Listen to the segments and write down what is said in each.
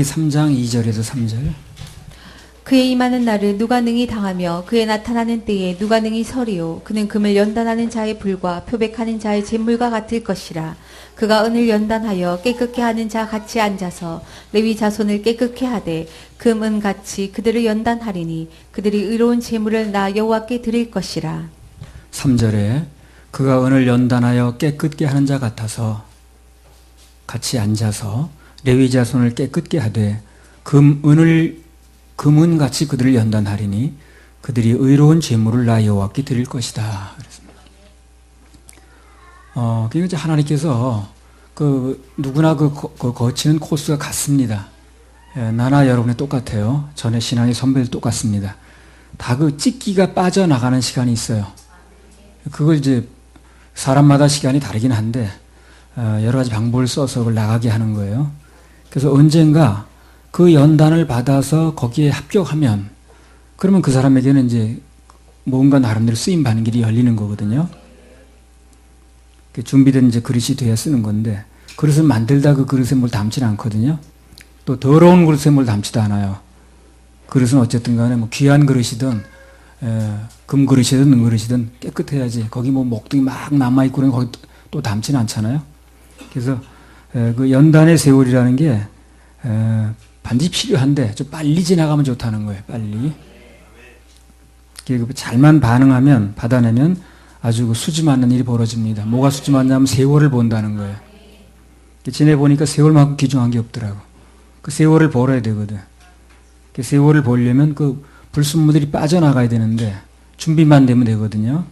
3장 2절에서 3절. 그의 임하는 날을 누가 능히 당하며 그의 나타나는 때에 누가 능히 서리요. 그는 금을 연단하는 자의 불과 표백하는 자의 재물과 같을 것이라. 그가 은을 연단하여 깨끗게 하는 자 같이 앉아서 레위 자손을 깨끗게 하되 금, 은 같이 그들을 연단하리니 그들이 의로운 재물을 나 여호와께 드릴 것이라. 3절에 그가 은을 연단하여 깨끗게 하는 자 같아서 같이 앉아서 레위 자손을 깨끗게 하되 금은 같이 그들을 연단하리니 그들이 의로운 재물을 나 여호와께 드릴 것이다. 그랬습니다. 그러니까 이제 하나님께서 누구나 거치는 코스가 같습니다. 나나 여러분이 똑같아요. 전에 신앙의 선배들 똑같습니다. 다 찢기가 빠져나가는 시간이 있어요. 그걸 이제 사람마다 시간이 다르긴 한데 여러 가지 방법을 써서 그걸 나가게 하는 거예요. 그래서 언젠가 그 연단을 받아서 거기에 합격하면 그러면 그 사람에게는 이제 뭔가 나름대로 쓰임 받는 길이 열리는 거거든요. 준비된 이제 그릇이 돼야 쓰는 건데 그릇을 만들다 그 그릇에 뭘 담지는 않거든요. 또 더러운 그릇에 뭘 담지도 않아요. 그릇은 어쨌든 간에 뭐 귀한 그릇이든 금 그릇이든 은 그릇이든 깨끗해야지 거기 뭐 목등이 막 남아있고 그러면 거기 또 담지는 않잖아요. 그래서 그 연단의 세월이라는 게 반드시 필요한데 좀 빨리 지나가면 좋다는 거예요. 빨리. 잘만 반응하면 받아내면 아주 수지 맞는 일이 벌어집니다. 뭐가 수지 맞냐면 세월을 본다는 거예요. 지내보니까 세월만큼 귀중한 게 없더라고. 그 세월을 벌어야 되거든. 그 세월을 보려면 그 불순물들이 빠져나가야 되는데 준비만 되면 되거든요.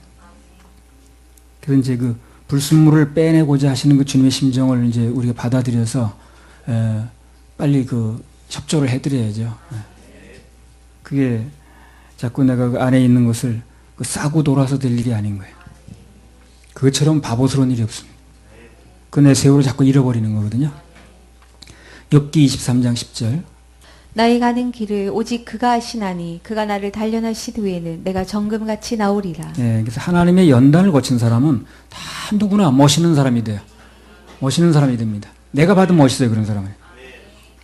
그래서 이제 그 불순물을 빼내고자 하시는 그 주님의 심정을 이제 우리가 받아들여서 빨리 그 협조를 해드려야죠. 그게 자꾸 내가 그 안에 있는 것을 싸고 돌아서 될 일이 아닌 거예요. 그것처럼 바보스러운 일이 없습니다. 그 내 세월을 자꾸 잃어버리는 거거든요. 욥기 23장 10절. 나의 가는 길을 오직 그가 아시나니 그가 나를 단련하신 후에는 내가 정금같이 나오리라. 그래서 하나님의 연단을 거친 사람은 다 누구나 멋있는 사람이 돼요. 멋있는 사람이 됩니다. 내가 봐도 멋있어요. 그런 사람은.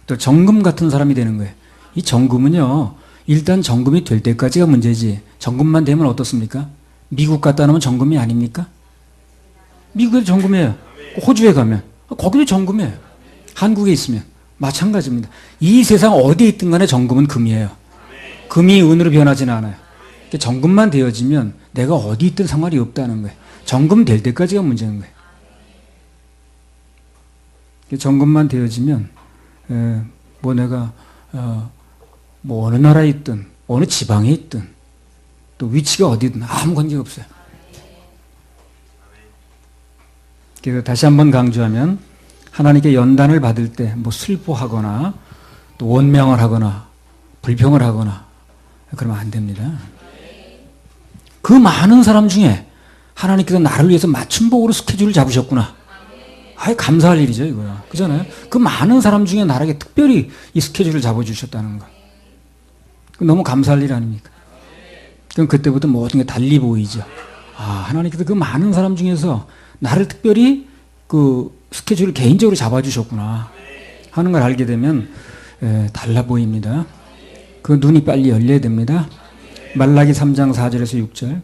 또 정금 같은 사람이 되는 거예요. 이 정금은요. 일단 정금이 될 때까지가 문제지 정금만 되면 어떻습니까? 미국 갔다 오면 정금이 아닙니까? 미국에도 정금이에요. 호주에 가면 거기도 정금이에요. 한국에 있으면 마찬가지입니다. 이 세상 어디에 있든 간에 정금은 금이에요. 금이 은으로 변하지는 않아요. 정금만 되어지면 내가 어디 있든 상관이 없다는 거예요. 정금 될 때까지가 문제인 거예요. 정금만 되어지면 뭐 내가 뭐 어느 나라에 있든 어느 지방에 있든 또 위치가 어디든 아무 관계가 없어요. 그래서 다시 한번 강조하면 하나님께 연단을 받을 때 뭐 슬퍼하거나 또 원명을 하거나 불평을 하거나 그러면 안 됩니다. 그 많은 사람 중에 하나님께서 나를 위해서 맞춤복으로 스케줄을 잡으셨구나. 아예 감사할 일이죠, 이거요. 그잖아요. 그 많은 사람 중에 나에게 특별히 이 스케줄을 잡아주셨다는 거. 너무 감사할 일 아닙니까? 그럼 그때부터 모든 게 달리 보이죠. 하나님께서 그 많은 사람 중에서 나를 특별히 그 스케줄을 개인적으로 잡아주셨구나 하는 걸 알게 되면 달라 보입니다. 그 눈이 빨리 열려야 됩니다. 말라기 3장 4절에서 6절.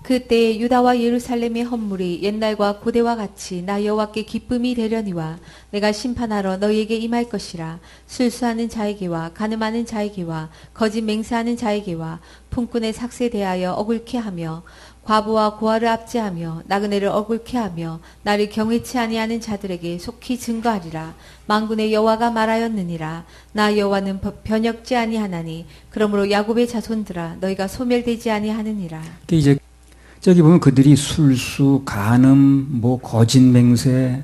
그때 유다와 예루살렘의 헌물이 옛날과 고대와 같이 나 여호와께 기쁨이 되려니와 내가 심판하러 너희에게 임할 것이라. 술수하는 자에게와 간음하는 자에게와 거짓 맹세하는 자에게와 품꾼의 삭세에 대하여 억울케 하며 과부와 고아를 압제하며 나그네를 억울케 하며 나를 경외치 아니하는 자들에게 속히 증거하리라. 만군의 여호와가 말하였느니라. 나 여호와는 변혁지 아니하나니 그러므로 야곱의 자손들아 너희가 소멸되지 아니하느니라. 이제 저기 보면 그들이 술수, 간음, 뭐 거짓 맹세,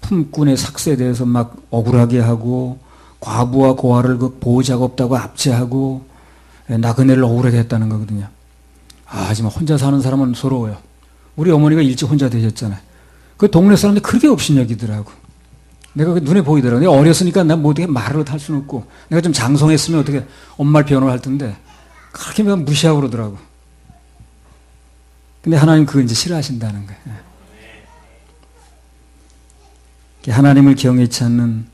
품꾼의 삭세에 대해서 막 억울하게 하고 과부와 고아를 그 보호자가 없다고 압제하고 나그네를 억울하게 했다는 거거든요. 하지만 혼자 사는 사람은 서러워요. 우리 어머니가 일찍 혼자 되셨잖아요. 그 동네 사람들이 그렇게 업신여기더라고. 내가 눈에 보이더라고. 내가 어렸으니까 난 뭐 어떻게 말을 할 수는 없고 내가 좀 장성했으면 어떻게 엄마를 변호를 할 텐데 그렇게 막 무시하고 그러더라고. 근데 하나님 그거 이제 싫어하신다는 거예요. 하나님을 경외치 않는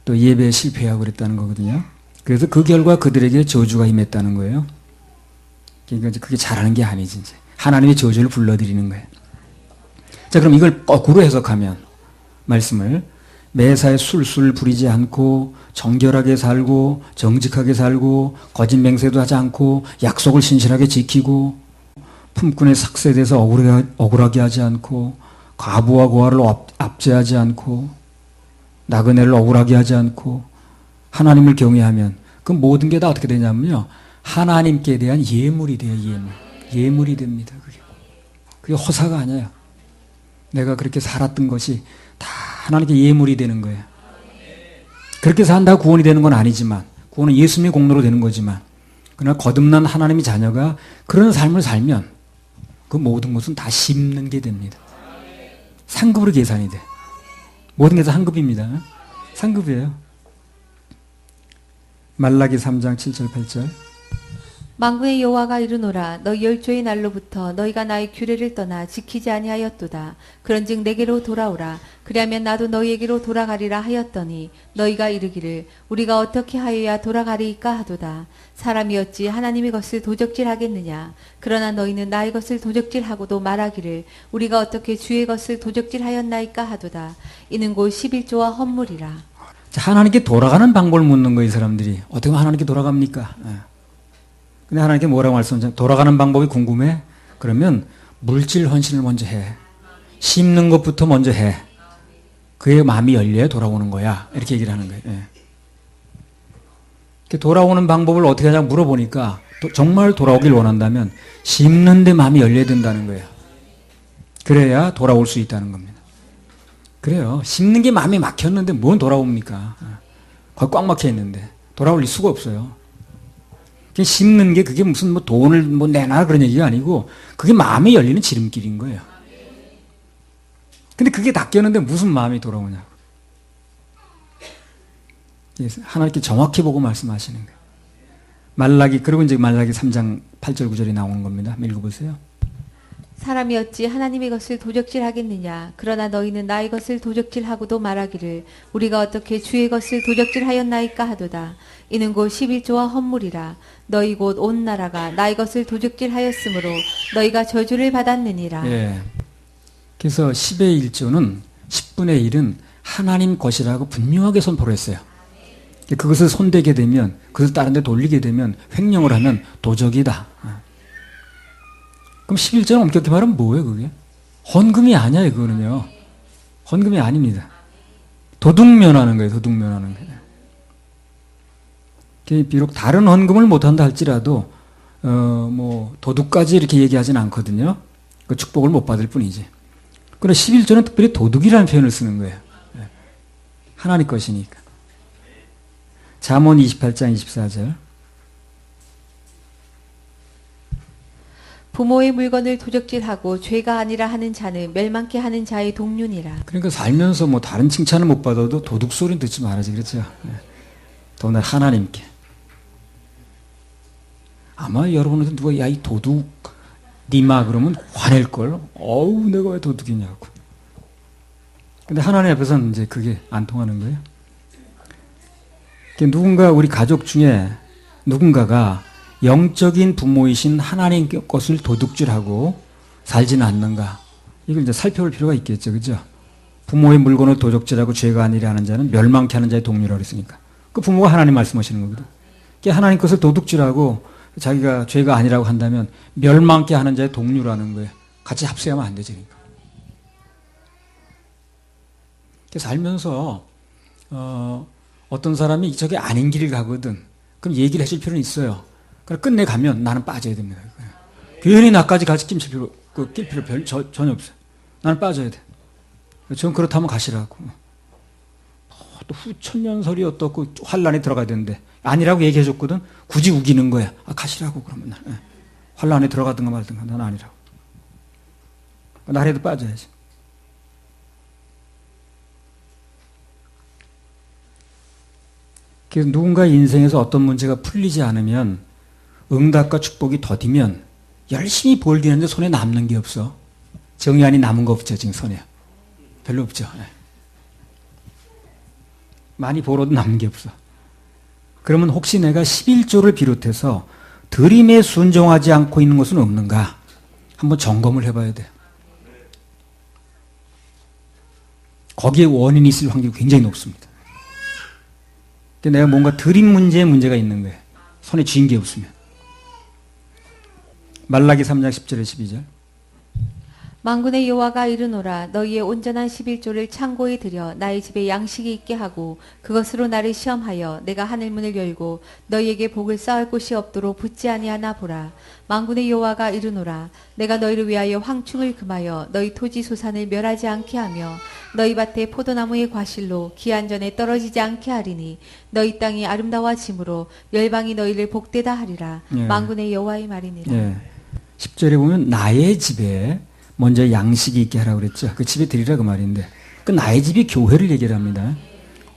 또 예배에 실패하고 그랬다는 거거든요. 그래서 그 결과 그들에게 저주가 임했다는 거예요. 그러니까 이제 그게 잘하는 게 아니지. 이제. 하나님의 저주를 불러들이는 거예요. 자, 그럼 이걸 거꾸로 해석하면 말씀을 매사에 술술 부리지 않고 정결하게 살고 정직하게 살고 거짓 맹세도 하지 않고 약속을 신실하게 지키고 품꾼의 삭세돼서 억울하게 하지 않고 과부와 고아를 압제하지 않고 나그네를 억울하게 하지 않고 하나님을 경외하면 그 모든 게 다 어떻게 되냐면요. 하나님께 대한 예물이 돼요. 예물이 됩니다. 그게 허사가 아니에요. 내가 그렇게 살았던 것이 다 하나님께 예물이 되는 거예요. 그렇게 산다고 구원이 되는 건 아니지만 구원은 예수님의 공로로 되는 거지만 그러나 거듭난 하나님의 자녀가 그런 삶을 살면 그 모든 것은 다 심는 게 됩니다. 상급으로 계산이 돼. 모든 게 다 상급입니다. 상급이에요. 말라기 3장 7절 8절 만군의 여호와가 이르노라 너희 열조의 날로부터 너희가 나의 규례를 떠나 지키지 아니하였도다. 그런즉 내게로 돌아오라. 그리하면 나도 너희에게로 돌아가리라 하였더니 너희가 이르기를 우리가 어떻게 하여야 돌아가리이까 하도다. 사람이 어찌 하나님의 것을 도적질하겠느냐. 그러나 너희는 나의 것을 도적질하고도 말하기를 우리가 어떻게 주의 것을 도적질하였나이까 하도다. 이는 곧 11조와 헌물이라. 하나님께 돌아가는 방법을 묻는 거예요. 이 사람들이. 어떻게 하면 하나님께 돌아갑니까? 근데 하나님께 뭐라고 말씀하셨죠? 돌아가는 방법이 궁금해? 그러면 물질 헌신을 먼저 해. 심는 것부터 먼저 해. 그의 마음이 열려야 돌아오는 거야. 이렇게 얘기를 하는 거예요. 돌아오는 방법을 어떻게 하냐고 물어보니까 정말 돌아오길 원한다면 심는 데 마음이 열려야 된다는 거예요. 그래야 돌아올 수 있다는 겁니다. 그래요. 심는 게 마음에 막혔는데 뭔 돌아옵니까? 거의 꽉 막혀 있는데 돌아올 수가 없어요. 심는 게 그게 무슨 뭐 돈을 뭐 내놔 그런 얘기가 아니고 그게 마음이 열리는 지름길인 거예요. 근데 그게 닦였는데 무슨 마음이 돌아오냐고. 하나님께 정확히 보고 말씀하시는 거예요. 말라기, 그리고 이제 말라기 3장 8절 9절이 나오는 겁니다. 한번 읽어보세요. 사람이 어찌 하나님의 것을 도적질하겠느냐. 그러나 너희는 나의 것을 도적질하고도 말하기를 우리가 어떻게 주의 것을 도적질하였나이까 하도다. 이는 곧 11조와 헌물이라. 너희 곧 온 나라가 나의 것을 도적질하였으므로 너희가 저주를 받았느니라. 예. 그래서 10의 1조는 10분의 1은 하나님 것이라고 분명하게 선포를 했어요. 그것을 손대게 되면 그것을 다른 데 돌리게 되면 횡령을 하면 도적이다. 그럼 11조는 엄격히 말하면 뭐예요 그게? 헌금이 아니에요 그거는요. 헌금이 아닙니다. 도둑면하는 거예요. 도둑면하는 거예요. 비록 다른 헌금을 못한다 할지라도 뭐 도둑까지 이렇게 얘기하지는 않거든요. 그 축복을 못 받을 뿐이지. 그런데 11조는 특별히 도둑이라는 표현을 쓰는 거예요. 하나님 것이니까. 잠언 28장 24절 부모의 물건을 도적질하고 죄가 아니라 하는 자는 멸망케 하는 자의 동륜이라. 그러니까 살면서 뭐 다른 칭찬을 못 받아도 도둑 소리는 듣지 말아야지 그렇죠. 더군다나 하나님께. 아마 여러분한테 누가 야 이 도둑 니마 그러면 화낼걸. 어우 내가 왜 도둑이냐고. 근데 하나님 앞에서는 이제 그게 안 통하는 거예요. 누군가 우리 가족 중에 누군가가 영적인 부모이신 하나님 것을 도둑질하고 살지는 않는가. 이걸 이제 살펴볼 필요가 있겠죠. 그죠? 부모의 물건을 도둑질하고 죄가 아니라 하는 자는 멸망케 하는 자의 동료라고 했으니까. 그 부모가 하나님 말씀하시는 거거든. 하나님 것을 도둑질하고 자기가 죄가 아니라고 한다면 멸망케 하는 자의 동료라는 거예요. 같이 합세하면 안 되지. 그러니까. 살면서 어떤 사람이 저게 아닌 길을 가거든. 그럼 얘기를 해줄 필요는 있어요. 그럼 끝내 가면 나는 빠져야 됩니다. 괜히 나까지 같이 낄 필요 전혀 없어요. 나는 빠져야 돼. 전 그렇다면 가시라고. 또 후천년설이 어떻고 환란에 들어가야 되는데 아니라고 얘기해줬거든. 굳이 우기는 거야. 가시라고 그러면 난 환란에 들어가든가 말든가 난 아니라고. 나라도 빠져야지. 그래서 누군가의 인생에서 어떤 문제가 풀리지 않으면 응답과 축복이 더디면 열심히 벌기는데 손에 남는 게 없어. 정의안이 남은 거 없죠 지금 손에. 별로 없죠. 많이 벌어도 남는 게 없어. 그러면 혹시 내가 11조를 비롯해서 드림에 순종하지 않고 있는 것은 없는가? 한번 점검을 해봐야 돼. 거기에 원인이 있을 확률이 굉장히 높습니다. 내가 뭔가 드림 문제에 문제가 있는 거예요. 손에 쥔 게 없으면. 말라기 3장 10절에 12절. 만군의 여호와가 이르노라 너희의 온전한 11조를 창고에 들여 나의 집에 양식이 있게 하고 그것으로 나를 시험하여 내가 하늘 문을 열고 너희에게 복을 쌓을 곳이 없도록 붙지 아니하나 보라. 만군의 여호와가 이르노라 내가 너희를 위하여 황충을 금하여 너희 토지 소산을 멸하지 않게 하며 너희 밭에 포도나무의 과실로 기한전에 떨어지지 않게 하리니 너희 땅이 아름다워짐으로 열방이 너희를 복되다 하리라. 예. 만군의 여호와의 말이니라. 예. 10절에 보면 나의 집에 먼저 양식이 있게 하라고 그랬죠. 그 집에 드리라 그 말인데 그 나의 집이 교회를 얘기를 합니다.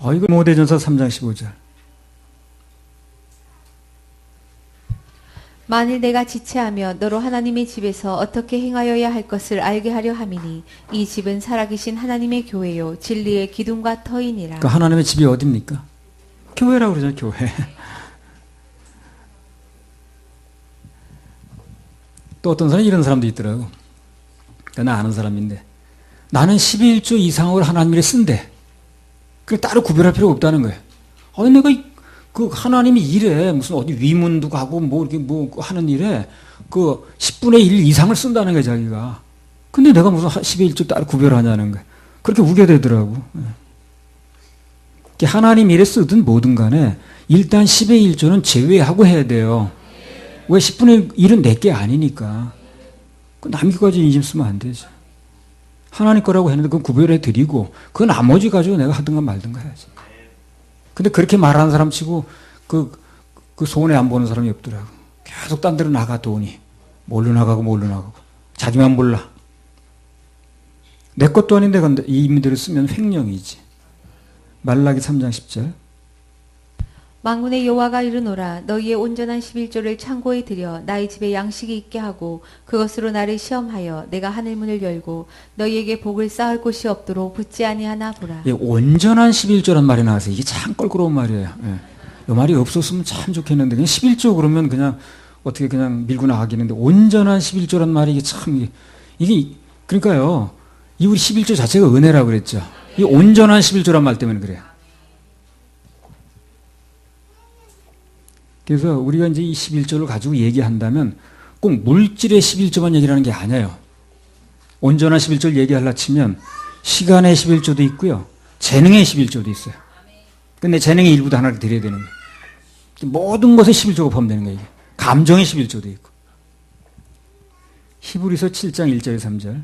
이거 모대전서 3장 15절. 만일 내가 지체하며 너로 하나님의 집에서 어떻게 행하여야 할 것을 알게 하려 함이니 이 집은 살아계신 하나님의 교회요 진리의 기둥과 터이니라. 그 하나님의 집이 어딥니까? 교회라고 그러잖아요. 교회. 또 어떤 사람이 이런 사람도 있더라고. 나 아는 사람인데 나는 11조 이상을 하나님 일에 쓴대. 그래 따로 구별할 필요가 없다는 거예요. 내가 그 하나님이 일에 무슨 어디 위문도 가고 뭐 이렇게 뭐 하는 일에 그 10분의 1 이상을 쓴다는 거예요, 자기가. 근데 내가 무슨 11조 따로 구별하냐는 거예요. 그렇게 우겨대더라고. 하나님 일에 쓰든 뭐든 간에 일단 10의 1조는 제외하고 해야 돼요. 왜 10분의 1은 내게 아니니까. 남기 가지고 인심 쓰면 안 되죠. 하나님 거라고 했는데 그건 구별해 드리고 그 나머지 가지고 내가 하든가 말든가 해야지. 근데 그렇게 말하는 사람 치고 그 손해 안 보는 사람이 없더라고. 계속 딴 데로 나가 돈이. 뭘로 나가고 자기만 몰라. 내 것도 아닌데 근데 이 임대를 쓰면 횡령이지. 말라기 3장 10절. 만군의 여호와가 이르노라 너희의 온전한 11조를 창고에 들여 나의 집에 양식이 있게 하고 그것으로 나를 시험하여 내가 하늘 문을 열고 너희에게 복을 쌓을 곳이 없도록 붙지 아니하나 보라. 예, 온전한 11조란 말이 나와서 이게 참 껄끄러운 말이에요. 예. 이 말이 없었으면 참 좋겠는데 그냥 11조 그러면 그냥 어떻게 그냥 밀고 나가겠는데 온전한 11조란 말이 이게 참 이게 그러니까요. 이 우리 11조 자체가 은혜라고 그랬죠. 이 온전한 11조란 말 때문에 그래요. 그래서 우리가 이제 이 11조를 가지고 얘기한다면 꼭 물질의 11조만 얘기를 하는 게 아니에요. 온전한 11조를 얘기하려 치면 시간의 11조도 있고요. 재능의 11조도 있어요. 근데 재능의 일부도 하나를 드려야 되는 거예요. 모든 것에 11조가 포함되는 거예요. 감정의 11조도 있고. 히브리서 7장 1절 3절.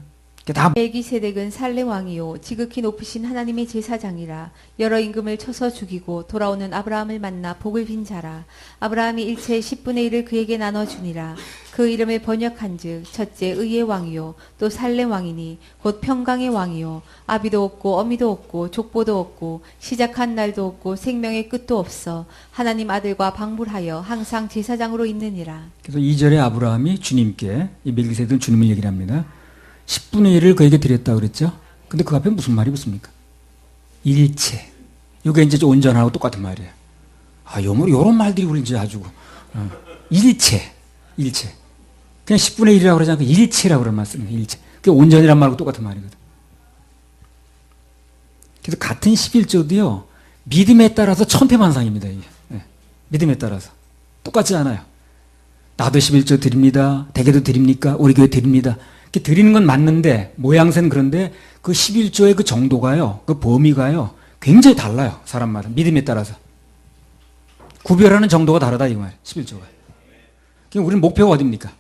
다 멜기세덱은 살렘 왕이요 지극히 높으신 하나님의 제사장이라 여러 임금을 쳐서 죽이고 돌아오는 아브라함을 만나 복을 빈 자라. 아브라함이 일체의 10분의 1을 그에게 나눠주니라. 그 이름을 번역한즉 첫째 의의 왕이요 또 살렘 왕이니 곧 평강의 왕이요 아비도 없고 어미도 없고 족보도 없고 시작한 날도 없고 생명의 끝도 없어 하나님 아들과 방불하여 항상 제사장으로 있느니라. 그래서 2절에 아브라함이 주님께 이 멜기세덱은 주님을 얘기를 합니다. 10분의 1을 그에게 드렸다고 그랬죠? 근데 그 앞에 무슨 말이 붙습니까? 일체. 이게 이제 온전하고 똑같은 말이에요. 요런 말들이 우리 이제 아주, 일체. 그냥 10분의 1이라고 그러지 않고 일체라고 그런 말 씁니다. 일체. 그게 온전이란 말하고 똑같은 말이거든. 그래서 같은 11조도요, 믿음에 따라서 천태만상입니다, 이게. 네. 믿음에 따라서. 똑같지 않아요. 나도 11조 드립니다. 대개도 드립니까? 우리 교회 드립니다. 드리는 건 맞는데 모양새는 그런데 그 11조의 그 정도가요. 그 범위가요. 굉장히 달라요. 사람마다. 믿음에 따라서. 구별하는 정도가 다르다 이 말이에요. 11조가. 그럼 우리는 목표가 어딥니까?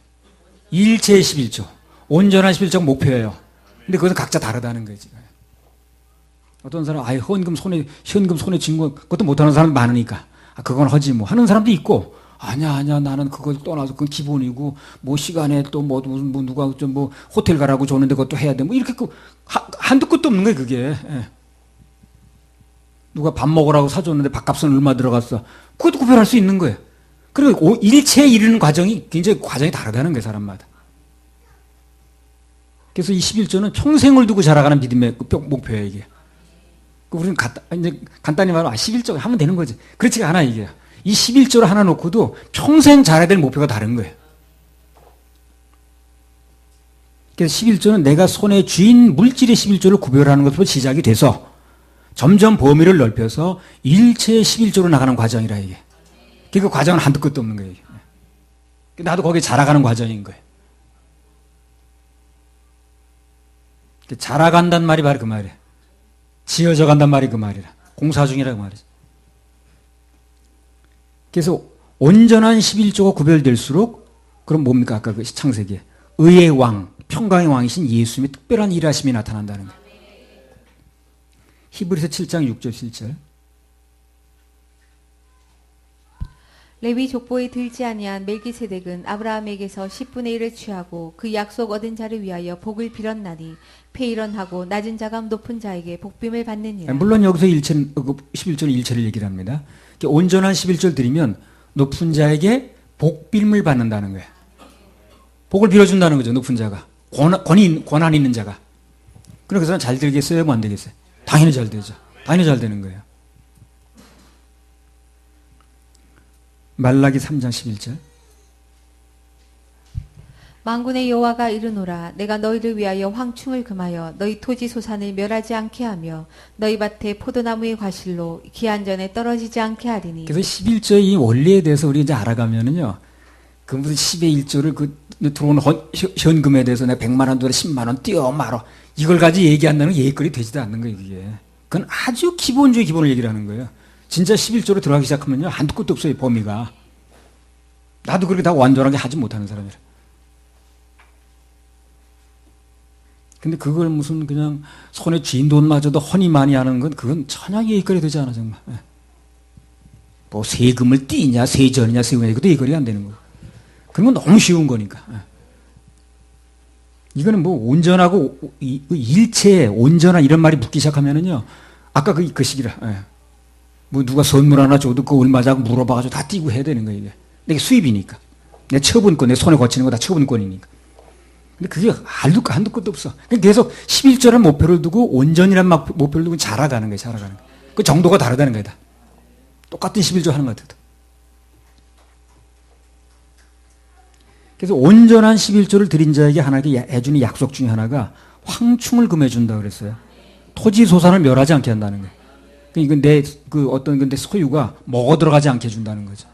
일체의 11조. 온전한 11조가 목표예요. 근데 그것은 각자 다르다는 거예요. 지금. 어떤 사람은 현금 손에 쥔 거 그것도 못하는 사람이 많으니까 그건 하지 뭐 하는 사람도 있고 아니야 나는 그걸 떠나서 그건 기본이고 뭐 시간에 또 뭐 누가 좀 뭐 호텔 가라고 줬는데 그것도 해야 돼 뭐 이렇게 한두 끝도 없는 거예요 그게. 예. 누가 밥 먹으라고 사줬는데 밥값은 얼마 들어갔어 그것도 구별할 수 있는 거예요. 그리고 일체에 이르는 과정이 굉장히 과정이 다르다는 거예요 사람마다. 그래서 이 11조는 평생을 두고 자라가는 믿음의 목표예요 이게. 우리는 이제 간단히 말하면 11조 하면 되는 거지. 그렇지가 않아 이게. 이 11조를 하나 놓고도 평생 잘해야 될 목표가 다른 거예요. 그래서 11조는 내가 손에 쥐인 물질의 11조를 구별하는 것부터 시작이 돼서 점점 범위를 넓혀서 일체의 11조로 나가는 과정이라 이게. 그 과정은 한도 끝도 없는 거예요. 나도 거기에 자라가는 과정인 거예요. 자라간단 말이 바로 그 말이에요. 지어져 간단 말이 그 말이라. 공사 중이라고 말이죠. 그래서 온전한 11조가 구별될수록 그럼 뭡니까? 아까 그 창세기에 의의 왕, 평강의 왕이신 예수님의 특별한 일하심이 나타난다는 거예요. 히브리서 7장 6절 7절. 레위 족보에 들지 아니한 멜기세덱은 아브라함에게서 10분의 1을 취하고 그 약속 얻은 자를 위하여 복을 빌었나니 폐일원하고 낮은 자감 높은 자에게 복빔을 받느니라. 물론 여기서 11조는 일체를 얘기를 합니다. 온전한 11조를 드리면 높은 자에게 복빔을 받는다는 거예요. 복을 빌어준다는 거죠. 높은 자가. 권한 있는 자가. 그럼 그 사람 잘 되겠어요? 뭐 안 되겠어요? 당연히 잘 되죠. 당연히 잘 되는 거예요. 말라기 3장 11절. 만군의 여호와가 이르노라 내가 너희를 위하여 황충을 금하여 너희 토지 소산을 멸하지 않게 하며 너희 밭에 포도나무의 과실로 기한전에 떨어지지 않게 하리니. 그래서 11조의 이 원리에 대해서 우리 이제 알아가면은요. 그 무슨 10의 1조를 그 들어오는 현금에 대해서 내가 100만 원, 10만 원 띄어 말어. 이걸 가지고 얘기한다는 게 얘기거리 되지도 않는 거예요, 이게. 그건 아주 기본주의 기본을 얘기를 하는 거예요. 진짜 11조로 들어가기 시작하면요. 한도 끝도 없어요, 범위가. 나도 그렇게 다 완전하게 하지 못하는 사람이라. 근데 그걸 무슨 그냥 손에 쥔 돈마저도 허니 많이 하는 건 그건 전혀 얘기거리 되지 않아, 정말. 뭐 세금을 띄냐, 세전이냐, 세금이냐, 그것도 얘기거리 안 되는 거예요. 그런 건 너무 쉬운 거니까. 이거는 뭐 온전하고 일체 온전한 이런 말이 붙기 시작하면은요. 아까 그 시기라. 뭐 누가 선물 하나 줘도 그거 얼마자고 물어봐가지고 다 띄고 해야 되는 거예요, 이게. 이게 수입이니까. 내 처분권, 내 손에 거치는 거 다 처분권이니까. 근데 그게 한도 끝도 없어. 계속 11조라는 목표를 두고 온전이라는 목표를 두고 자라가는 거예요, 자라가는 거예요. 그 정도가 다르다는 거예요, 다. 똑같은 11조 하는 것 같아도. 그래서 온전한 11조를 드린 자에게 하나님께 해주는 약속 중에 하나가 황충을 금해준다고 그랬어요. 토지 소산을 멸하지 않게 한다는 거예요. 이건 어떤 건데 소유가 먹어 들어가지 않게 해준다는 거죠.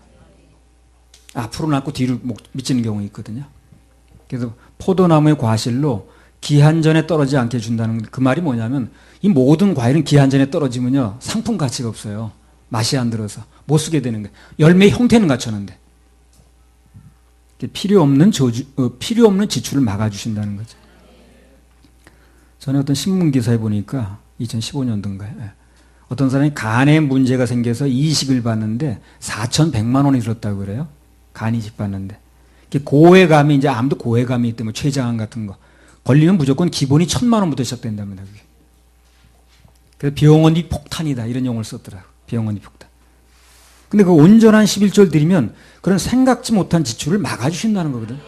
앞으로 낳고 뒤로 미치는 경우가 있거든요. 그래서 포도나무의 과실로 기한전에 떨어지지 않게 해준다는 그 말이 뭐냐면 이 모든 과일은 기한전에 떨어지면요. 상품 가치가 없어요. 맛이 안 들어서 못 쓰게 되는 거예요. 열매의 형태는 갖췄는데. 필요 없는 지출을 막아주신다는 거죠. 전에 어떤 신문기사에 보니까 2015년도인가요? 어떤 사람이 간에 문제가 생겨서 이식을 받는데 4,100만 원이 들었다고 그래요. 간 이식 받는데. 고해감이 이제 아무도 고해감이 있대 뭐 췌장암 같은 거 걸리면 무조건 기본이 1,000만 원부터 시작된답니다. 그게. 그래서 병원비 폭탄이다 이런 용어를 썼더라고. 병원비 폭탄. 근데 그 온전한 11조를 드리면 그런 생각지 못한 지출을 막아주신다는 거거든.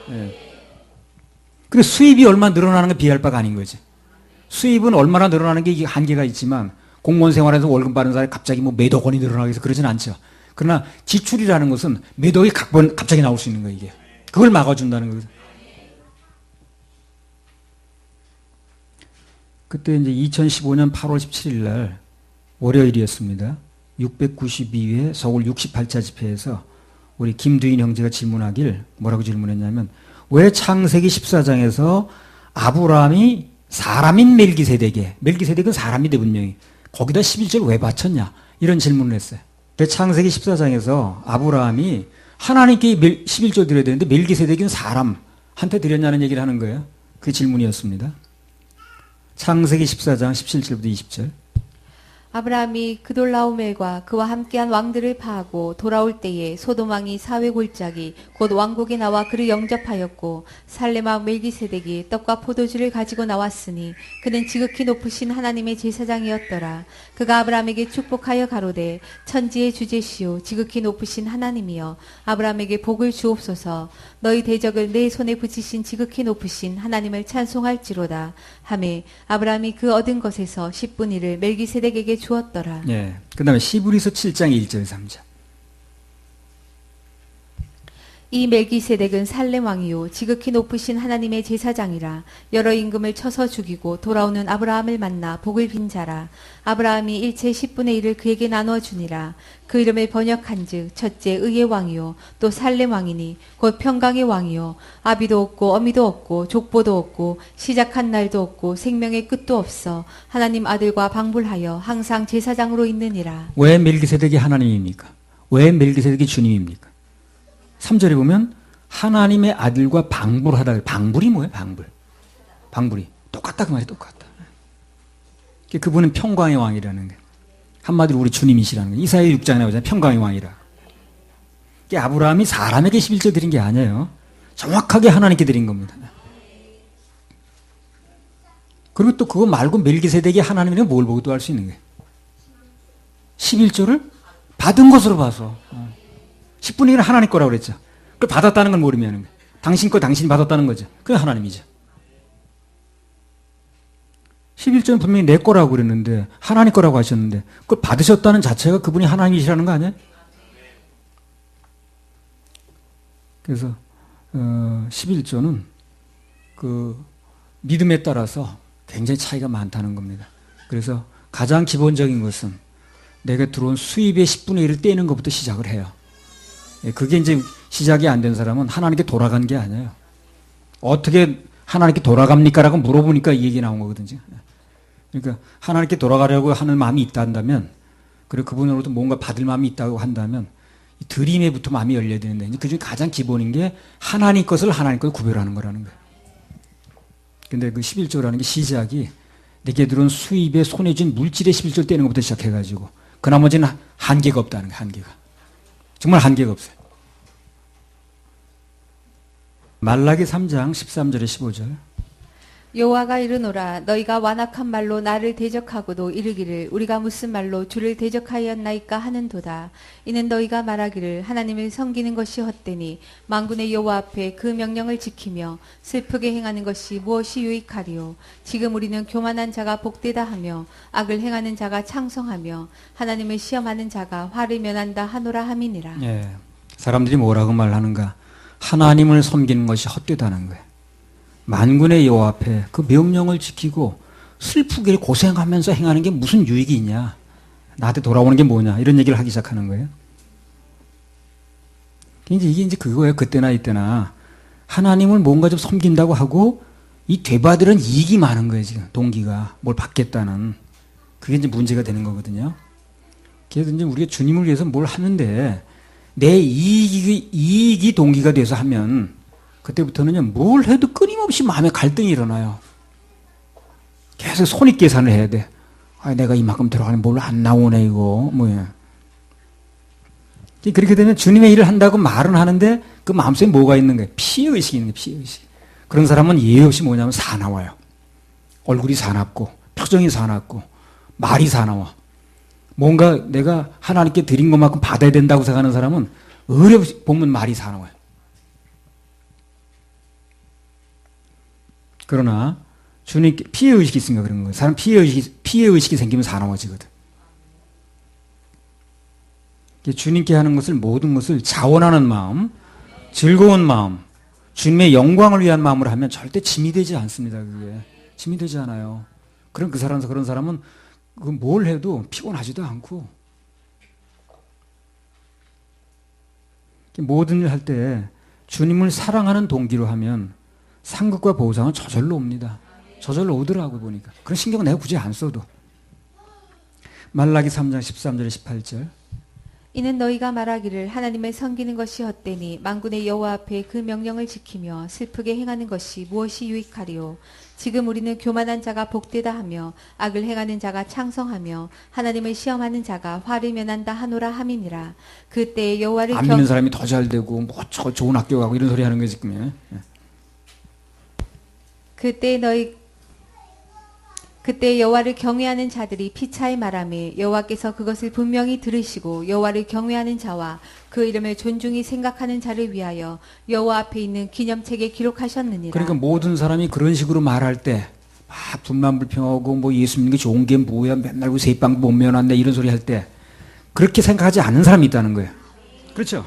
그래 수입이 얼마 늘어나는 게 비할 바가 아닌 거지. 수입은 얼마나 늘어나는 게 이게 한계가 있지만 공무원 생활에서 월급 받는 사람이 갑자기 뭐 몇억 원이 늘어나기 위해서 그러진 않죠. 그러나 지출이라는 것은 몇억이 갑자기 나올 수 있는 거예요, 이게. 그걸 막아준다는 거거든. 그때 이제 2015년 8월 17일 날 월요일이었습니다. 692회 서울 68차 집회에서 우리 김두인 형제가 질문하길 뭐라고 질문했냐면 왜 창세기 14장에서 아브라함이 사람인 멜기세덱은 사람인데 분명히 거기다 11조를 왜 바쳤냐 이런 질문을 했어요. 창세기 14장에서 아브라함이 하나님께 11조 드려야 되는데 멜기세덱은 사람한테 드렸냐는 얘기를 하는 거예요. 그 질문이었습니다. 창세기 14장 17절부터 20절. 아브라함이 그돌라오멜과 그와 함께한 왕들을 파하고 돌아올 때에 소돔 왕이 사회 골짜기 곧 왕국에 나와 그를 영접하였고 살렘 왕 멜기세덱이 떡과 포도주를 가지고 나왔으니 그는 지극히 높으신 하나님의 제사장이었더라. 그가 아브라함에게 축복하여 가로되 천지의 주제시오 지극히 높으신 하나님이여 아브라함에게 복을 주옵소서. 너희 대적을 내 손에 붙이신 지극히 높으신 하나님을 찬송할지로다 하매 아브라함이 그 얻은 것에서 10분의 1을 멜기세덱에게 주었더라. 예. 그 다음에 시브리서 7장 1절 3절. 이 멜기세덱은 살렘 왕이요 지극히 높으신 하나님의 제사장이라. 여러 임금을 쳐서 죽이고 돌아오는 아브라함을 만나 복을 빈 자라. 아브라함이 일체 10분의 1을 그에게 나누어 주니라. 그 이름을 번역한즉 첫째 의의 왕이요 또 살렘 왕이니 곧 평강의 왕이요 아비도 없고 어미도 없고 족보도 없고 시작한 날도 없고 생명의 끝도 없어 하나님 아들과 방불하여 항상 제사장으로 있느니라. 왜 멜기세덱이 하나님입니까? 왜 멜기세덱이 주님입니까? 3절에 보면 하나님의 아들과 방불하다. 방불이 뭐예요? 방불이 똑같다 그 말이 똑같다. 그분은 평강의 왕이라는 거예요. 한마디로 우리 주님이시라는 거예요. 이사야 6장에 나오잖아요. 평강의 왕이라. 아브라함이 사람에게 11조 드린 게 아니에요. 정확하게 하나님께 드린 겁니다. 그리고 또 그거 말고 멜기세덱이 하나님이라면 뭘 보고 또 할 수 있는 거예요? 11조를 받은 것으로 봐서 10분의 1은 하나님 거라고 그랬죠. 그걸 받았다는 걸 모르면 당신 거 당신이 받았다는 거죠. 그게 하나님이죠. 11조는 분명히 내 거라고 그랬는데 하나님 거라고 하셨는데 그걸 받으셨다는 자체가 그분이 하나님이시라는 거 아니에요? 그래서 11조는 그 믿음에 따라서 굉장히 차이가 많다는 겁니다. 그래서 가장 기본적인 것은 내가 들어온 수입의 10분의 1을 떼는 것부터 시작을 해요. 그게 이제 시작이 안 된 사람은 하나님께 돌아간 게 아니에요. 어떻게 하나님께 돌아갑니까? 라고 물어보니까 이 얘기 나온 거거든요. 그러니까 하나님께 돌아가려고 하는 마음이 있다 한다면, 그리고 그분으로부터 뭔가 받을 마음이 있다고 한다면, 드림에부터 마음이 열려야 되는데, 그 중에 가장 기본인 게 하나님 것을 구별하는 거라는 거예요. 근데 그 11조라는 게 시작이 내게 들어온 수입에 손에 쥔 물질의 11조를 떼는 것부터 시작해가지고, 그 나머지는 한계가 없다는 거예요, 한계가. 정말 한계가 없어요. 말라기 3장 13절에 15절. 여호와가 이르노라 너희가 완악한 말로 나를 대적하고도 이르기를 우리가 무슨 말로 주를 대적하였나이까 하는도다. 이는 너희가 말하기를 하나님을 섬기는 것이 헛되니 만군의 여호와 앞에 그 명령을 지키며 슬프게 행하는 것이 무엇이 유익하리요. 지금 우리는 교만한 자가 복되다 하며 악을 행하는 자가 창성하며 하나님을 시험하는 자가 화를 면한다 하노라 함이니라. 예, 사람들이 뭐라고 말하는가? 하나님을 섬기는 것이 헛되다는 거예요. 만군의 여호와 앞에 그 명령을 지키고 슬프게 고생하면서 행하는 게 무슨 유익이 있냐? 나한테 돌아오는 게 뭐냐? 이런 얘기를 하기 시작하는 거예요. 이게 이제 그거예요. 그때나 이때나 하나님을 뭔가 좀 섬긴다고 하고 이 되받으려는 이익이 많은 거예요. 지금 동기가 뭘 받겠다는 그게 이제 문제가 되는 거거든요. 그래서 이제 우리가 주님을 위해서 뭘 하는데 내 이익이 동기가 돼서 하면 그때부터는요, 뭘 해도 끊임없이 마음에 갈등이 일어나요. 계속 손익계산을 해야 돼. 아, 내가 이만큼 들어가는 뭘 안 나오네, 이거. 뭐야. 그렇게 되면 주님의 일을 한다고 말은 하는데 그 마음속에 뭐가 있는 거예요? 피해의식이 있는 거예요, 피해의식. 그런 사람은 예의 없이 뭐냐면 사나워요. 얼굴이 사납고, 표정이 사납고, 말이 사나워. 뭔가 내가 하나님께 드린 것만큼 받아야 된다고 생각하는 사람은 어렵게 보면 말이 사나워요. 그러나 주님께 피해의식이 있으니까 그런 거예요. 사람 피해의식이 생기면 사나워지거든. 주님께 하는 것을 모든 것을 자원하는 마음, 즐거운 마음, 주님의 영광을 위한 마음으로 하면 절대 짐이 되지 않습니다. 그게 짐이 되지 않아요. 그런 사람은 뭘 해도 피곤하지도 않고 모든 일 할 때 주님을 사랑하는 동기로 하면 상급과 보상은 저절로 옵니다. 저절로 오더라고 보니까. 그런 신경은 내가 굳이 안 써도. 말라기 3장 13절에 18절. 이는 너희가 말하기를 하나님을 섬기는 것이 헛되니 만군의 여호와 앞에 그 명령을 지키며 슬프게 행하는 것이 무엇이 유익하리요. 지금 우리는 교만한 자가 복되다 하며 악을 행하는 자가 창성하며 하나님을 시험하는 자가 화를 면한다 하노라 함이니라. 그때 여호와를 안 믿는 사람이 더 잘 되고 뭐 좋은 학교 가고 이런 소리 하는 거지. 그때 여호와를 경외하는 자들이 피차에 말하며 여호와께서 그것을 분명히 들으시고 여호와를 경외하는 자와 그 이름을 존중히 생각하는 자를 위하여 여호와 앞에 있는 기념책에 기록하셨느니라. 그러니까 모든 사람이 그런 식으로 말할 때 막 분만 불평하고 뭐 예수 믿는 게 좋은 게 뭐야 맨날 그 새빵 못 면한다 이런 소리 할 때 그렇게 생각하지 않는 사람이 있다는 거예요. 그렇죠?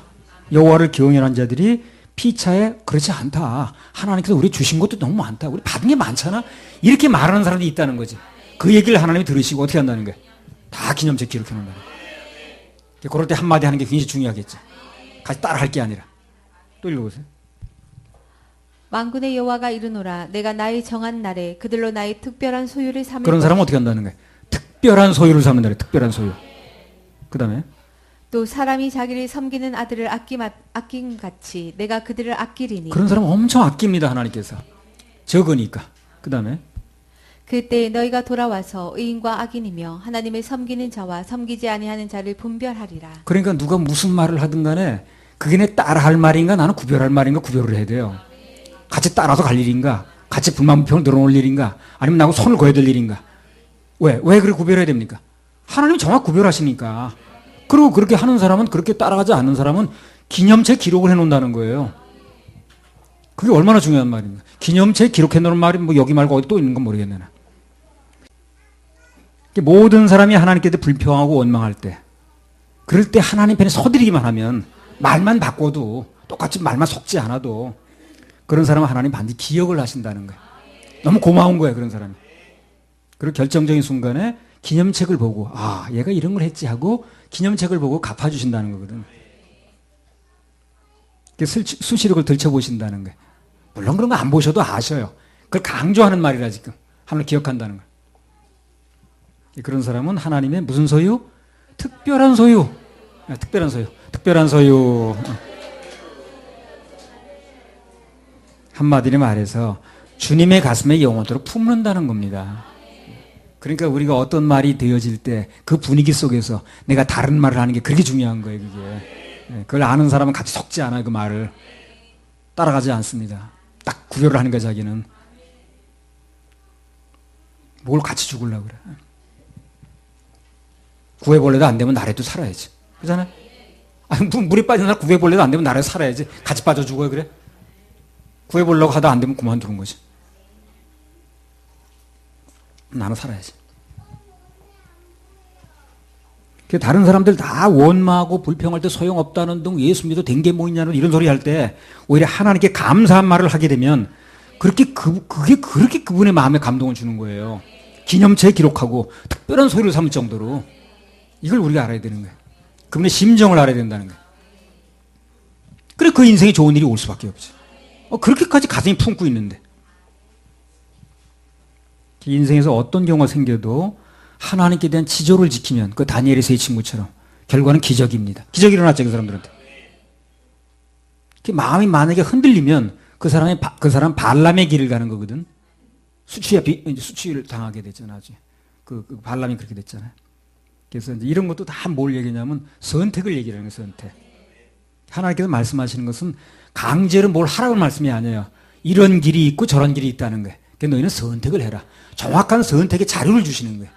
여호와를 경외하는 자들이 피차에 그렇지 않다. 하나님께서 우리 주신 것도 너무 많다. 우리 받은 게 많잖아. 이렇게 말하는 사람들이 있다는 거지. 그 얘기를 하나님이 들으시고 어떻게 한다는 거예요? 다 기념책 기록해 놓는다. 그럴 때 한마디 하는 게 굉장히 중요하겠죠. 같이 따라 할 게 아니라. 또 읽어보세요. 만군의 여호와가 이르노라 내가 나의 정한 날에 그들로 나의 특별한 소유를 삼을 그런 사람은 어떻게 한다는 거예요? 특별한 소유를 삼는다. 특별한 소유. 그 다음에 또 사람이 자기를 섬기는 아들을 아낌같이 내가 그들을 아끼리니 그런 사람은 엄청 아낍니다. 하나님께서. 적으니까. 그 다음에 그때 너희가 돌아와서 의인과 악인이며 하나님을 섬기는 자와 섬기지 아니하는 자를 분별하리라. 그러니까 누가 무슨 말을 하든 간에 그게 내 따라할 말인가 나는 구별할 말인가 구별을 해야 돼요. 같이 따라서 갈 일인가 같이 불만불평을 늘어놓을 일인가 아니면 나하고 손을 거야 될 일인가. 왜 그렇게 구별해야 됩니까? 하나님이 정확히 구별하시니까. 그리고 그렇게 하는 사람은 그렇게 따라가지 않는 사람은 기념책 기록을 해놓는다는 거예요. 그게 얼마나 중요한 말입니까? 기념책 기록해놓는 말이 뭐 여기 말고 어디 또 있는 건 모르겠네. 모든 사람이 하나님께 대해 불평하고 원망할 때 그럴 때 하나님 편에 서드리기만 하면 말만 바꿔도 똑같이 말만 섞지 않아도 그런 사람은 하나님 반드시 기억을 하신다는 거예요. 너무 고마운 거예요. 그런 사람이. 그리고 결정적인 순간에 기념책을 보고 아 얘가 이런 걸 했지 하고 기념책을 보고 갚아주신다는 거거든. 수시력을 들춰보신다는 거예요. 물론 그런 거 안 보셔도 아셔요. 그걸 강조하는 말이라 지금. 하나님을 기억한다는 거예요. 그런 사람은 하나님의 무슨 소유? 특별한 소유. 특별한 소유. 특별한 소유. 한마디로 말해서 주님의 가슴에 영원토록 품는다는 겁니다. 그러니까 우리가 어떤 말이 되어질 때 그 분위기 속에서 내가 다른 말을 하는 게 그렇게 중요한 거예요. 그게. 그걸 아는 사람은 같이 섞지 않아요. 그 말을. 따라가지 않습니다. 딱 구별을 하는 거야 자기는. 뭘 같이 죽으려고 그래. 구해볼래도 안 되면 나라도 살아야지. 그렇잖아요? 아니, 물에 빠진 사람 구해볼래도 안 되면 나라에 살아야지. 같이 빠져 죽어요, 그래? 구해보려고 하다 안 되면 그만두는 거지. 나는 살아야지. 다른 사람들 다 원망하고 불평할 때 소용없다는 등 예수 믿어 된 게 뭐 있냐는 이런 소리 할 때 오히려 하나님께 감사한 말을 하게 되면 그게 그렇게 그분의 마음에 감동을 주는 거예요. 기념체에 기록하고 특별한 소리를 삼을 정도로 이걸 우리가 알아야 되는 거예요. 그분의 심정을 알아야 된다는 거예요. 그래 그 인생에 좋은 일이 올 수밖에 없지. 그렇게까지 가슴이 품고 있는데 인생에서 어떤 경우가 생겨도 하나님께 대한 지조를 지키면 그 다니엘의 세 친구처럼 결과는 기적입니다. 기적이 일어났죠 그 사람들한테. 마음이 만약에 흔들리면 그 사람 발람의 길을 가는 거거든. 수치를 당하게 됐잖아. 나중에. 그 발람이 그렇게 됐잖아요. 그래서 이제 이런 것도 다 뭘 얘기냐면 선택을 얘기하는 거예요. 선택. 하나님께서 말씀하시는 것은 강제로 뭘 하라고 말씀이 아니에요. 이런 길이 있고 저런 길이 있다는 거예요. 그러니까 너희는 선택을 해라. 정확한 선택의 자료를 주시는 거예요.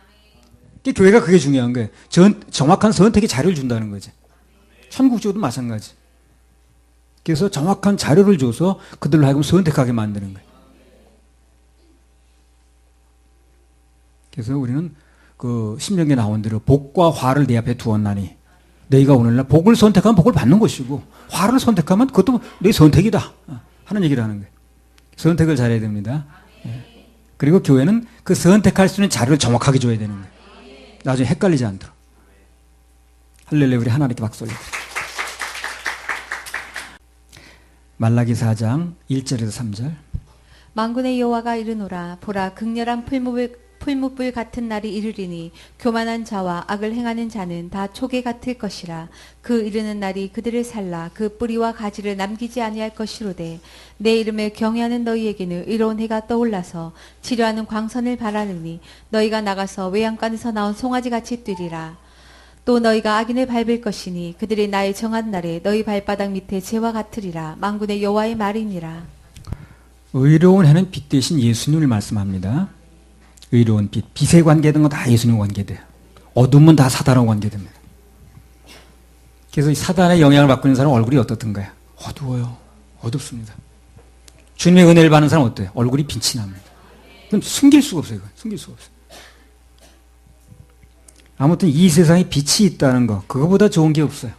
교회가 그게 중요한 거예요. 정확한 선택의 자료를 준다는 거지. 천국적으로도 마찬가지. 그래서 정확한 자료를 줘서 그들로 하여금 선택하게 만드는 거예요. 그래서 우리는 그 신명기에 나온 대로 복과 화를 내 앞에 두었나니 너희가 오늘날 복을 선택하면 복을 받는 것이고 화를 선택하면 그것도 너희 선택이다 하는 얘기를 하는 거예요. 선택을 잘해야 됩니다. 그리고 교회는 그 선택할 수 있는 자료를 정확하게 줘야 되는 거예요. 나중에 헷갈리지 않도록. 할렐루야. 우리 하나님께 박수 올립니다. 말라기 4장 1절에서 3절. 만군의 여호와가 이르노라 보라 극렬한 풀무불 같은 날이 이르리니 교만한 자와 악을 행하는 자는 다 초계 같을 것이라. 그 이르는 날이 그들을 살라 그 뿌리와 가지를 남기지 아니할 것이로되 내 이름을 경외하는 너희에게는 의로운 해가 떠올라서 치료하는 광선을 바라느니 너희가 나가서 외양간에서 나온 송아지같이 뛰리라. 또 너희가 악인을 밟을 것이니 그들이 나의 정한 날에 너희 발바닥 밑에 재와 같으리라. 만군의 여호와의 말이니라. 의로운 해는 빛 대신 예수님을 말씀합니다. 의로운 빛, 빛의 관계된 건 다 예수님 관계돼요. 어둠은 다 사단하고 관계됩니다. 그래서 이 사단의 영향을 받고 있는 사람은 얼굴이 어떻던가요? 어두워요. 어둡습니다. 주님의 은혜를 받는 사람은 어때요? 얼굴이 빛이 납니다. 그럼 숨길 수가 없어요. 숨길 수가 없어요. 아무튼 이 세상에 빛이 있다는 거, 그거보다 좋은 게 없어요.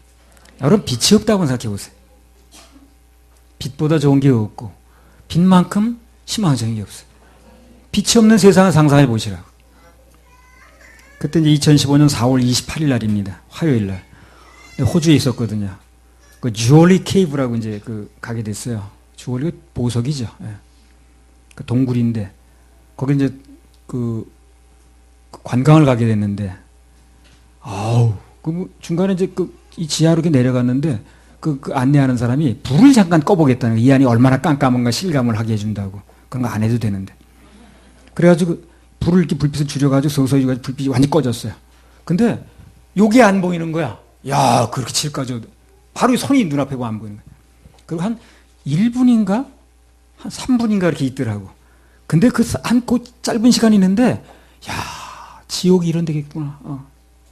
여러분, 빛이 없다고 생각해 보세요. 빛보다 좋은 게 없고, 빛만큼 희망적인 게 없어요. 빛이 없는 세상을 상상해 보시라고. 그때 이제 2015년 4월 28일 날입니다. 화요일 날. 호주에 있었거든요. 그 주얼리 케이브라고 이제 가게 됐어요. 주얼리 보석이죠. 예. 그 동굴인데, 거기 이제 관광을 가게 됐는데, 중간에 이제 이 지하로 이렇게 내려갔는데, 안내하는 사람이 불을 잠깐 꺼보겠다는 거예요. 이 안이 얼마나 깜깜한가 실감을 하게 해준다고. 그런 거 안 해도 되는데. 그래가지고 불을 이렇게 불빛을 줄여가지고 서서히 불빛이 완전히 꺼졌어요. 근데 요게 안 보이는 거야. 야, 그렇게 칠까지. 바로 손이 눈앞에 안 보이는 거야. 그리고 한 1분인가? 한 3분인가 이렇게 있더라고. 근데 그 짧은 시간이 있는데, 야, 지옥이 이런 데겠구나.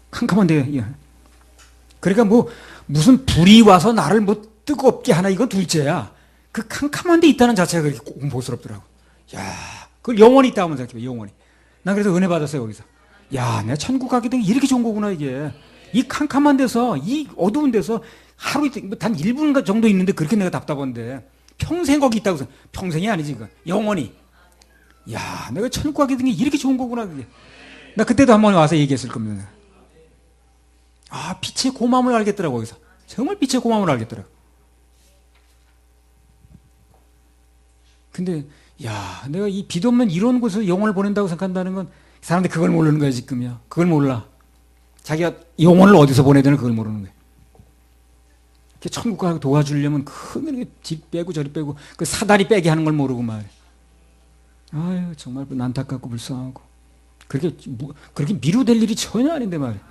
캄캄한 데. 그러니까 무슨 불이 와서 나를 뜨겁게 하나, 이건 둘째야. 그 캄캄한 데 있다는 자체가 그렇게 공포스럽더라고. 야, 그걸 영원히 있다고 생각해봐, 영원히. 난 그래서 은혜 받았어요, 거기서. 야, 내가 천국 가게 된 게 이렇게 좋은 거구나, 이게. 이 캄캄한 데서, 이 어두운 데서 하루 단 1분 정도 있는데 그렇게 내가 답답한데 평생 거기 있다고 생각. 평생이 아니지, 이거. 영원히. 야, 내가 천국 가게 된 게 이렇게 좋은 거구나, 그게. 나 그때도 한번 와서 얘기했을 겁니다. 빛의 고마움을 알겠더라고, 거기서. 정말 빛의 고마움을 알겠더라고. 근데, 야, 내가 이 빛 없는 이런 곳에서 영혼을 보낸다고 생각한다는 건 사람들이 그걸 모르는 거야, 지금요. 그걸 몰라. 자기가 영혼을 어디서 보내야 되는 그걸 모르는 거야. 천국 가고 도와주려면 집 빼고 저리 빼고 그 사다리 빼게 하는 걸 모르고 말이야. 아유, 정말 안타깝고 불쌍하고. 그렇게 미루될 일이 전혀 아닌데 말이야.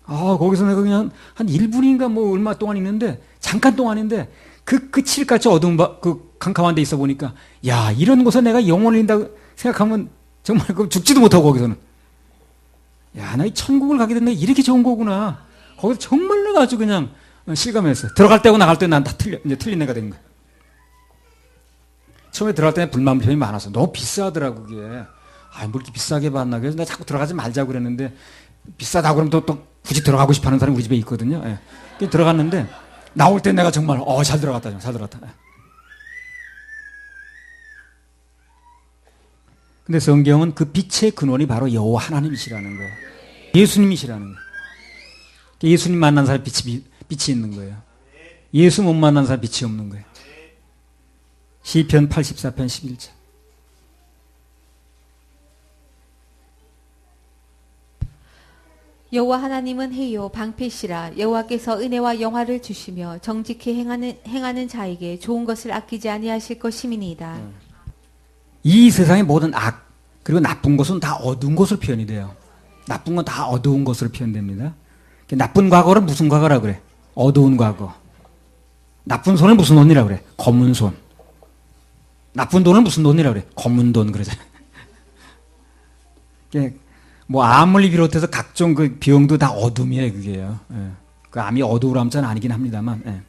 거기서 내가 그냥 한 1분인가 얼마 동안 있는데, 잠깐 동안인데, 그 칠같이 어두운 캄캄한 데 있어 보니까, 야, 이런 곳에 내가 영혼을 잃는다고 생각하면 정말 죽지도 못하고 거기서는. 야, 나 이 천국을 가게 됐네. 이렇게 좋은 거구나. 거기서 정말로 아주 그냥 실감했어요. 들어갈 때고 나갈 때 난 다 이제 틀린 애가 된 거야. 처음에 들어갈 때는 불만품이 많았어. 너무 비싸더라고, 그게. 뭐 이렇게 비싸게 받나. 그래서 내가 자꾸 들어가지 말자고 그랬는데, 비싸다고 그러면 또 굳이 들어가고 싶어 하는 사람이 우리 집에 있거든요. 예. 들어갔는데, 나올 때 내가 정말, 잘 들어갔다, 잘 들어갔다. 근데 성경은 그 빛의 근원이 바로 여호와 하나님이시라는 거예요. 예수님이시라는 거예요. 예수님 만난 사람 빛이 있는 거예요. 예수 못 만난 사람 빛이 없는 거예요. 시편 84편 11절. 여호와 하나님은 해요 방패시라. 여호와께서 은혜와 영화를 주시며 정직히 행하는 자에게 좋은 것을 아끼지 아니하실 것임이니이다. 이 세상의 모든 악 그리고 나쁜 것은 다 어두운 것으로 표현이 돼요. 나쁜 건 다 어두운 것으로 표현됩니다. 나쁜 과거를 무슨 과거라고 그래? 어두운 과거. 나쁜 손을 무슨 손이라고 그래? 검은 손. 나쁜 돈을 무슨 돈이라고 그래? 검은 돈 그러잖아요. 암을 비롯해서 각종 그 비용도 다 어둠이에요, 그게요. 그 암이 어두우람자는 아니긴 합니다만.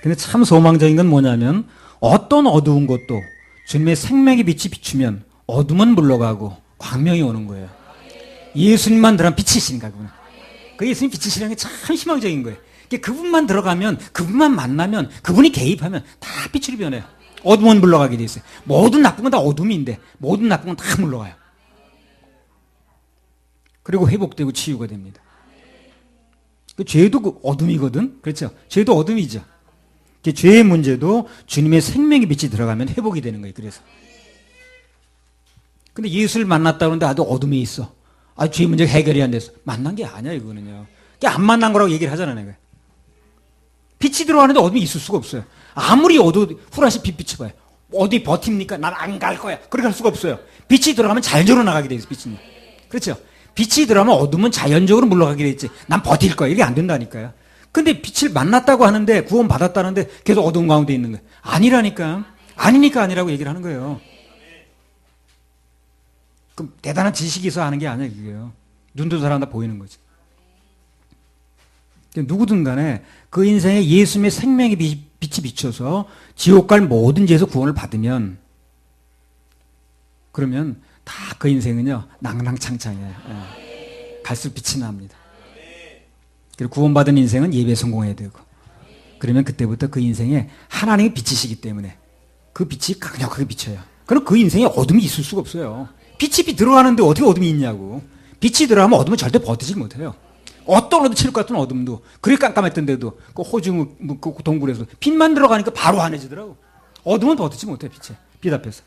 근데 참 소망적인 건 뭐냐면 어떤 어두운 것도 주님의 생명의 빛이 비추면 어둠은 물러가고 광명이 오는 거예요. 예수님만 들어가면 빛이시니까 그분. 그 예수님 빛이시라는 게 참 희망적인 거예요. 그분만 들어가면, 그분만 만나면, 그분이 개입하면 다 빛으로 변해요. 어둠은 물러가게 돼 있어요. 모든 나쁜 건 다 어둠인데 모든 나쁜 건 다 물러가요. 그리고 회복되고 치유가 됩니다. 그 죄도 어둠이거든. 그렇죠? 죄도 어둠이죠. 죄의 문제도 주님의 생명의 빛이 들어가면 회복이 되는 거예요. 그래서. 근데 예수를 만났다 그러는데 아주 어둠에 있어. 죄 문제가 해결이 안 됐어. 만난 게 아니야, 이거는요. 안 만난 거라고 얘기를 하잖아요. 빛이 들어가는데 어둠이 있을 수가 없어요. 아무리 후라시 빛 비춰봐요. 어디 버팁니까? 난 안 갈 거야. 그렇게 할 수가 없어요. 빛이 들어가면 자연적으로 나가게 돼 있어, 빛은. 그렇죠? 빛이 들어가면 어둠은 자연적으로 물러가게 돼 있지. 난 버틸 거야. 이게 안 된다니까요. 근데 빛을 만났다고 하는데, 구원 받았다는데 계속 어두운 가운데 있는 거예요. 아니라니까. 아니니까 아니라고 얘기를 하는 거예요. 그럼 대단한 지식이 있어 하는 게 아니에요, 그게요. 눈도 사람 다 보이는 거지. 누구든 간에 그 인생에 예수님의 생명의 빛이 비춰서 지옥 갈 모든 죄에서 구원을 받으면 그러면 다 그 인생은요 낭낭창창해요. 예. 갈수록 빛이 납니다. 그리고 구원받은 인생은 예배 성공해야 되고, 그러면 그때부터 그 인생에 하나님의 빛이시기 때문에 그 빛이 강력하게 비쳐요. 그럼 그 인생에 어둠이 있을 수가 없어요. 빛이 들어가는데 어떻게 어둠이 있냐고. 빛이 들어가면 어둠은 절대 버티지 못해요. 어떤 어둠, 칠흑 같은 어둠도 그리 깜깜했던 데도 그 호주 그 동굴에서 빛만 들어가니까 바로 환해지더라고. 어둠은 버티지 못해. 빛 앞에서.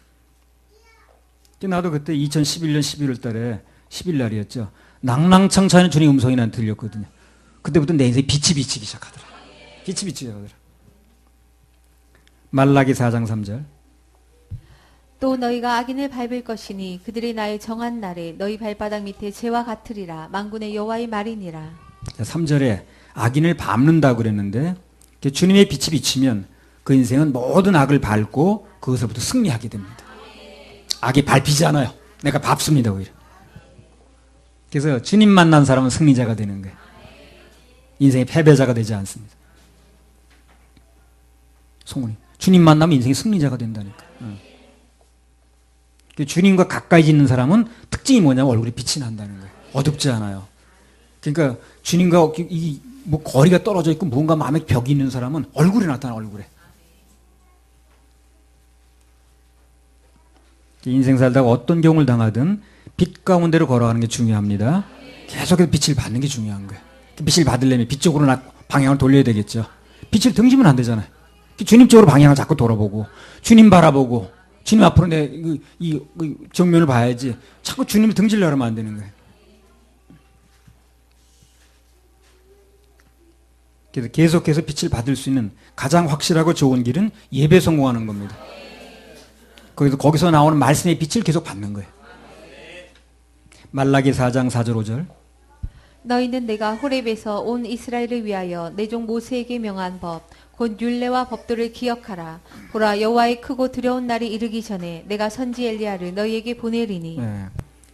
나도 그때 2011년 11월 달에 10일 날이었죠. 낭낭창창한 주님 음성이 난 들렸거든요. 그때부터 내 인생에 빛이 비치기 시작하더라. 빛이 비치기 시작하더라. 말라기 4장 3절. 또 너희가 악인을 밟을 것이니 그들이 나의 정한 날에 너희 발바닥 밑에 재와 같으리라. 만군의 여호와의 말이니라. 3절에 악인을 밟는다고 그랬는데, 주님의 빛이 비치면 그 인생은 모든 악을 밟고 그것으로부터 승리하게 됩니다. 악이 밟히지 않아요. 내가 밟습니다, 오히려. 그래서 주님 만난 사람은 승리자가 되는 거예요. 인생의 패배자가 되지 않습니다. 송은이. 주님 만나면 인생이 승리자가 된다니까. 주님과 가까이 있는 사람은 특징이 뭐냐면 얼굴에 빛이 난다는 거예요. 어둡지 않아요. 그러니까 주님과 뭐 거리가 떨어져 있고 뭔가 마음에 벽이 있는 사람은 얼굴에 나타나, 얼굴에. 인생 살다가 어떤 경우를 당하든 빛 가운데로 걸어가는 게 중요합니다. 계속해서 빛을 받는 게 중요한 거예요. 빛을 받으려면 빛 쪽으로 방향을 돌려야 되겠죠. 빛을 등지면 안 되잖아요. 주님 쪽으로 방향을 자꾸 돌아보고, 주님 바라보고, 주님 앞으로 내 이 정면을 봐야지. 자꾸 주님을 등지려고 하면 안 되는 거예요. 그래서 계속해서 빛을 받을 수 있는 가장 확실하고 좋은 길은 예배 성공하는 겁니다. 거기서 나오는 말씀의 빛을 계속 받는 거예요. 말라기 4장 4절 5절. 너희는 내가 호렙에서 온 이스라엘을 위하여 내 종 모세에게 명한 법 곧 율례와 법도를 기억하라. 보라, 여호와의 크고 두려운 날이 이르기 전에 내가 선지 엘리야를 너희에게 보내리니. 네.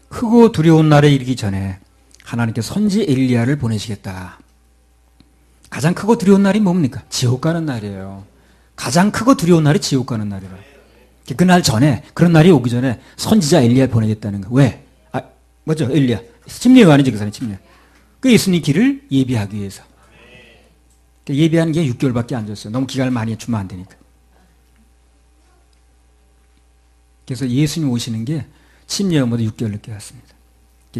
크고 두려운 날에 이르기 전에 하나님께 선지 엘리야를 보내시겠다. 가장 크고 두려운 날이 뭡니까? 지옥 가는 날이에요. 가장 크고 두려운 날이 지옥 가는 날이라. 그날 전에, 그런 날이 오기 전에 선지자 엘리야를 보내겠다는 거. 왜? 뭐죠? 엘리야. 침례요한이죠, 그 사람이 침례. 그 예수님 길을 예비하기 위해서. 예비하는 게 6개월밖에 안 줬어요. 너무 기간을 많이 주면 안 되니까. 그래서 예수님 오시는 게 침례요한보다 6개월 늦게 왔습니다.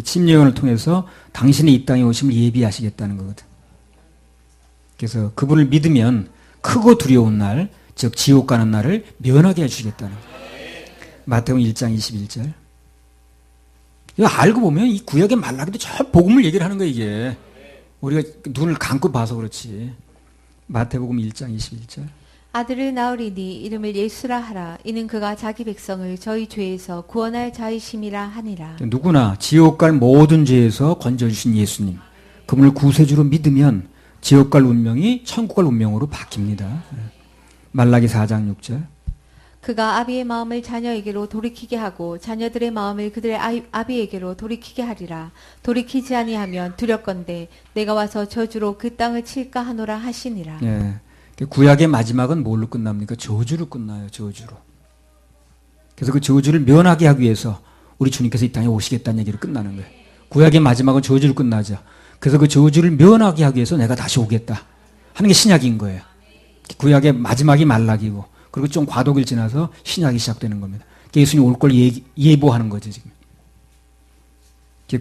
침례요한을 통해서 당신이 이 땅에 오심을 예비하시겠다는 거거든. 그래서 그분을 믿으면 크고 두려운 날, 즉 지옥 가는 날을 면하게 해주시겠다는 거예요. 마태복음 1장 21절. 이거 알고 보면 이 구약의 말라기도 저 복음을 얘기를 하는 거예요, 이게. 우리가 눈을 감고 봐서 그렇지. 마태복음 1장 21절. 아들을 낳으리니 이름을 예수라 하라. 이는 그가 자기 백성을 저희 죄에서 구원할 자이심이라 하니라. 누구나 지옥 갈 모든 죄에서 건져주신 예수님, 그분을 구세주로 믿으면 지옥 갈 운명이 천국 갈 운명으로 바뀝니다. 말라기 4장 6절. 그가 아비의 마음을 자녀에게로 돌이키게 하고 자녀들의 마음을 그들의 아비에게로 돌이키게 하리라. 돌이키지 아니하면 두렵건대 내가 와서 저주로 그 땅을 칠까 하노라 하시니라. 예. 구약의 마지막은 뭘로 끝납니까? 저주로 끝나요. 저주로. 그래서 그 저주를 면하게 하기 위해서 우리 주님께서 이 땅에 오시겠다는 얘기로 끝나는 거예요. 구약의 마지막은 저주로 끝나죠. 그래서 그 저주를 면하게 하기 위해서 내가 다시 오겠다 하는 게 신약인 거예요. 구약의 마지막이 말라기고, 그리고 좀 과도기를 지나서 신약이 시작되는 겁니다. 예수님 올 걸 예보하는 거죠, 지금.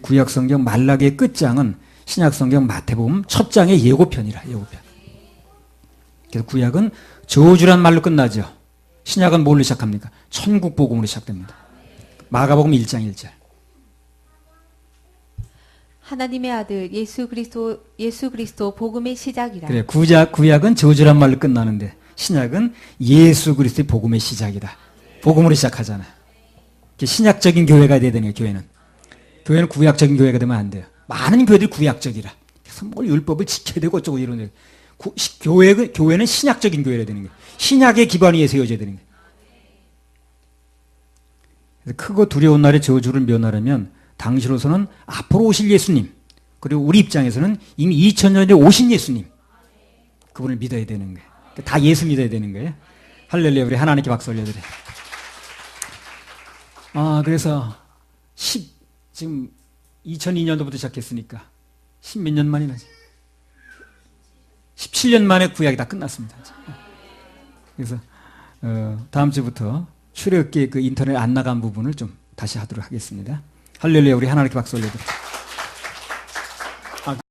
구약 성경 말라기의 끝장은 신약 성경 마태복음 첫 장의 예고편이라, 예고편. 그래서 구약은 저주란 말로 끝나죠. 신약은 뭘로 시작합니까? 천국 복음으로 시작됩니다. 마가복음 1장 1절. 하나님의 아들 예수 그리스도 복음의 시작이라. 그래, 구약은 저주란 말로 끝나는데 신약은 예수 그리스도의 복음의 시작이다. 복음으로 시작하잖아. 신약적인 교회가 돼야 되는 거예요, 교회는 구약적인 교회가 되면 안 돼요. 많은 교회들이 구약적이라. 그래서 뭘 율법을 지켜야 되고 어쩌고 이런 교회는 신약적인 교회가 되는 거예요. 신약의 기반 위에 세워져야 되는 거예요. 그래서 크고 두려운 날의 저주를 면하려면 당시로서는 앞으로 오실 예수님, 그리고 우리 입장에서는 이미 2000년 전에 오신 예수님, 그분을 믿어야 되는 거예요. 다 예수 믿어야 되는 거예요. 할렐루야. 우리 하나님께 박수 올려드려요. 그래서 지금 2002년도부터 시작했으니까 10몇 년 만이나 17년 만에 구약이 다 끝났습니다. 그래서 다음 주부터 출애굽기 그 인터넷 안 나간 부분을 좀 다시 하도록 하겠습니다. 할렐루야. 우리 하나님께 박수 올려드립니다.